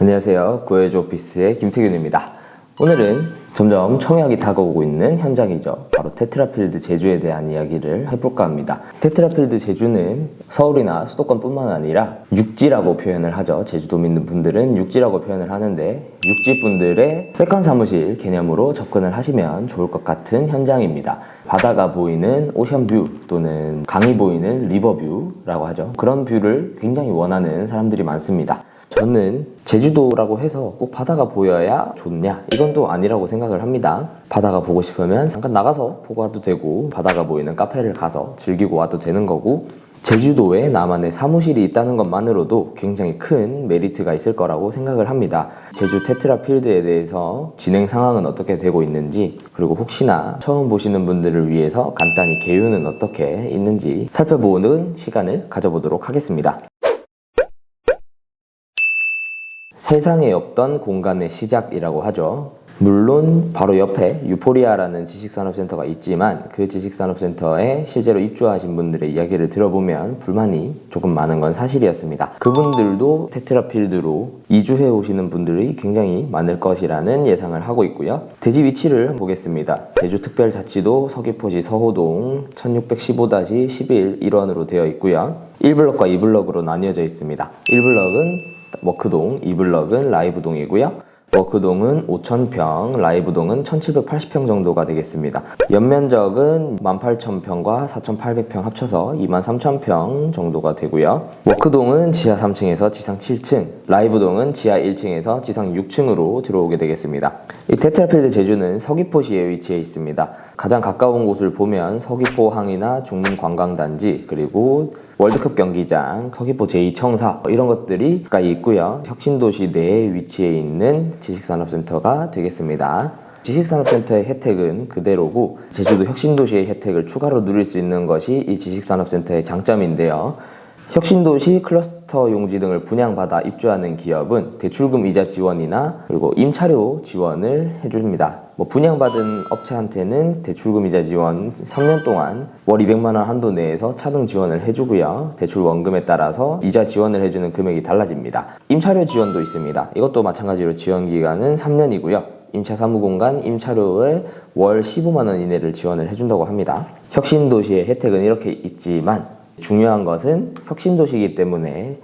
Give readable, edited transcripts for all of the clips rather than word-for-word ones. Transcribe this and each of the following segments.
안녕하세요. 구해줘 오피스의 김태균입니다. 오늘은 점점 청약이 다가오고 있는 현장이죠. 바로 테트라필드 제주에 대한 이야기를 해볼까 합니다. 테트라필드 제주는 서울이나 수도권뿐만 아니라 육지라고 표현을 하죠. 제주도 있는 분들은 육지라고 표현을 하는데 육지 분들의 세컨 사무실 개념으로 접근을 하시면 좋을 것 같은 현장입니다. 바다가 보이는 오션뷰 또는 강이 보이는 리버뷰라고 하죠. 그런 뷰를 굉장히 원하는 사람들이 많습니다. 저는 제주도라고 해서 꼭 바다가 보여야 좋냐? 이건 또 아니라고 생각을 합니다. 바다가 보고 싶으면 잠깐 나가서 보고 와도 되고 바다가 보이는 카페를 가서 즐기고 와도 되는 거고 제주도에 나만의 사무실이 있다는 것만으로도 굉장히 큰 메리트가 있을 거라고 생각을 합니다. 제주 테트라필드에 대해서 진행 상황은 어떻게 되고 있는지 그리고 혹시나 처음 보시는 분들을 위해서 간단히 개요는 어떻게 있는지 살펴보는 시간을 가져보도록 하겠습니다. 세상에 없던 공간의 시작이라고 하죠. 물론 바로 옆에 유포리아라는 지식산업센터가 있지만 그 지식산업센터에 실제로 입주하신 분들의 이야기를 들어보면 불만이 조금 많은 건 사실이었습니다. 그분들도 테트라필드로 이주해 오시는 분들이 굉장히 많을 것이라는 예상을 하고 있고요. 대지 위치를 보겠습니다. 제주특별자치도 서귀포시 서호동 1615-11 일원으로 되어 있고요. 1블럭과 2블럭으로 나뉘어져 있습니다. 1블럭은 워크동, 2블럭은 라이브동이고요. 워크동은 5,000평, 라이브동은 1,780평 정도가 되겠습니다. 연면적은 18,000평과 4,800평 합쳐서 23,000평 정도가 되고요. 워크동은 지하 3층에서 지상 7층, 라이브동은 지하 1층에서 지상 6층으로 들어오게 되겠습니다. 이 테트라필드 제주는 서귀포시에 위치해 있습니다. 가장 가까운 곳을 보면 서귀포항이나 중문관광단지 그리고 월드컵 경기장, 서귀포 제2청사 이런 것들이 가까이 있고요. 혁신도시 내에 위치해 있는 지식산업센터가 되겠습니다. 지식산업센터의 혜택은 그대로고 제주도 혁신도시의 혜택을 추가로 누릴 수 있는 것이 이 지식산업센터의 장점인데요. 혁신도시 클러스터 용지 등을 분양받아 입주하는 기업은 대출금 이자 지원이나 그리고 임차료 지원을 해줍니다. 분양받은 업체한테는 대출금 이자 지원 3년 동안 월 200만 원 한도 내에서 차등 지원을 해주고요. 대출 원금에 따라서 이자 지원을 해주는 금액이 달라집니다. 임차료 지원도 있습니다. 이것도 마찬가지로 지원 기간은 3년이고요. 임차 사무공간 임차료에 월 15만 원 이내를 지원을 해준다고 합니다. 혁신도시의 혜택은 이렇게 있지만 중요한 것은 혁신도시이기 때문에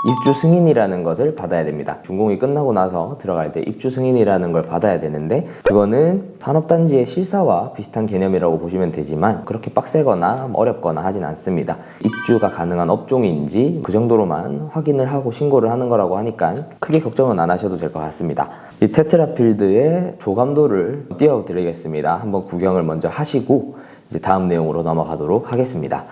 입주 승인이라는 것을 받아야 됩니다. 준공이 끝나고 나서 들어갈 때 입주 승인이라는 걸 받아야 되는데 그거는 산업단지의 실사와 비슷한 개념이라고 보시면 되지만 그렇게 빡세거나 어렵거나 하진 않습니다. 입주가 가능한 업종인지 그 정도로만 확인을 하고 신고를 하는 거라고 하니까 크게 걱정은 안 하셔도 될 것 같습니다. 이 테트라필드의 조감도를 띄워드리겠습니다. 한번 구경을 먼저 하시고 이제 다음 내용으로 넘어가도록 하겠습니다.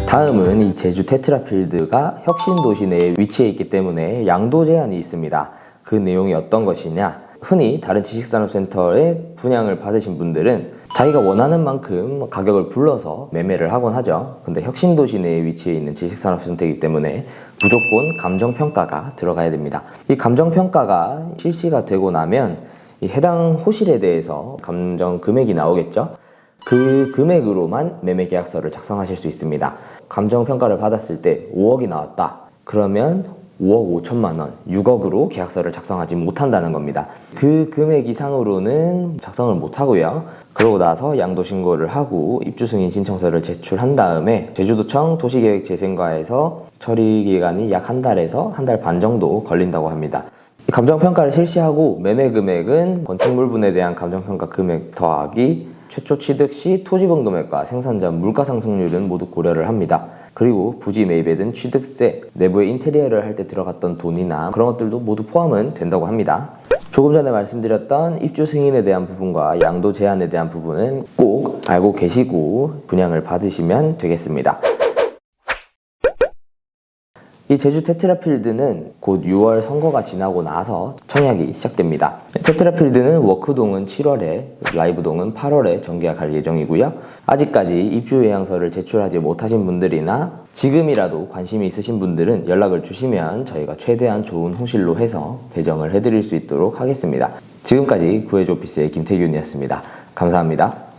다음은 이 제주 테트라필드가 혁신도시 내에 위치해 있기 때문에 양도 제한이 있습니다. 그 내용이 어떤 것이냐? 흔히 다른 지식산업센터에 분양을 받으신 분들은 자기가 원하는 만큼 가격을 불러서 매매를 하곤 하죠. 근데 혁신도시 내에 위치해 있는 지식산업센터이기 때문에 무조건 감정평가가 들어가야 됩니다. 이 감정평가가 실시가 되고 나면 이 해당 호실에 대해서 감정 금액이 나오겠죠. 그 금액으로만 매매 계약서를 작성하실 수 있습니다. 감정평가를 받았을 때 5억이 나왔다. 그러면 5억 5천만 원, 6억으로 계약서를 작성하지 못한다는 겁니다. 그 금액 이상으로는 작성을 못하고요. 그러고 나서 양도 신고를 하고 입주승인 신청서를 제출한 다음에 제주도청 도시계획재생과에서 처리 기간이 약 한 달에서 한 달 반 정도 걸린다고 합니다. 감정평가를 실시하고 매매 금액은 건축물분에 대한 감정평가 금액 더하기 최초 취득 시 토지분 금액과 생산자 물가 상승률은 모두 고려를 합니다. 그리고 부지 매입에 든 취득세, 내부의 인테리어를 할 때 들어갔던 돈이나 그런 것들도 모두 포함은 된다고 합니다. 조금 전에 말씀드렸던 입주 승인에 대한 부분과 양도 제한에 대한 부분은 꼭 알고 계시고 분양을 받으시면 되겠습니다. 이 제주 테트라필드는 곧 6월 선거가 지나고 나서 청약이 시작됩니다. 테트라필드는 워크동은 7월에, 라이브동은 8월에 전개할 예정이고요. 아직까지 입주 예약서를 제출하지 못하신 분들이나 지금이라도 관심이 있으신 분들은 연락을 주시면 저희가 최대한 좋은 호실로 해서 배정을 해드릴 수 있도록 하겠습니다. 지금까지 구해줘 오피스의 김태균이었습니다. 감사합니다.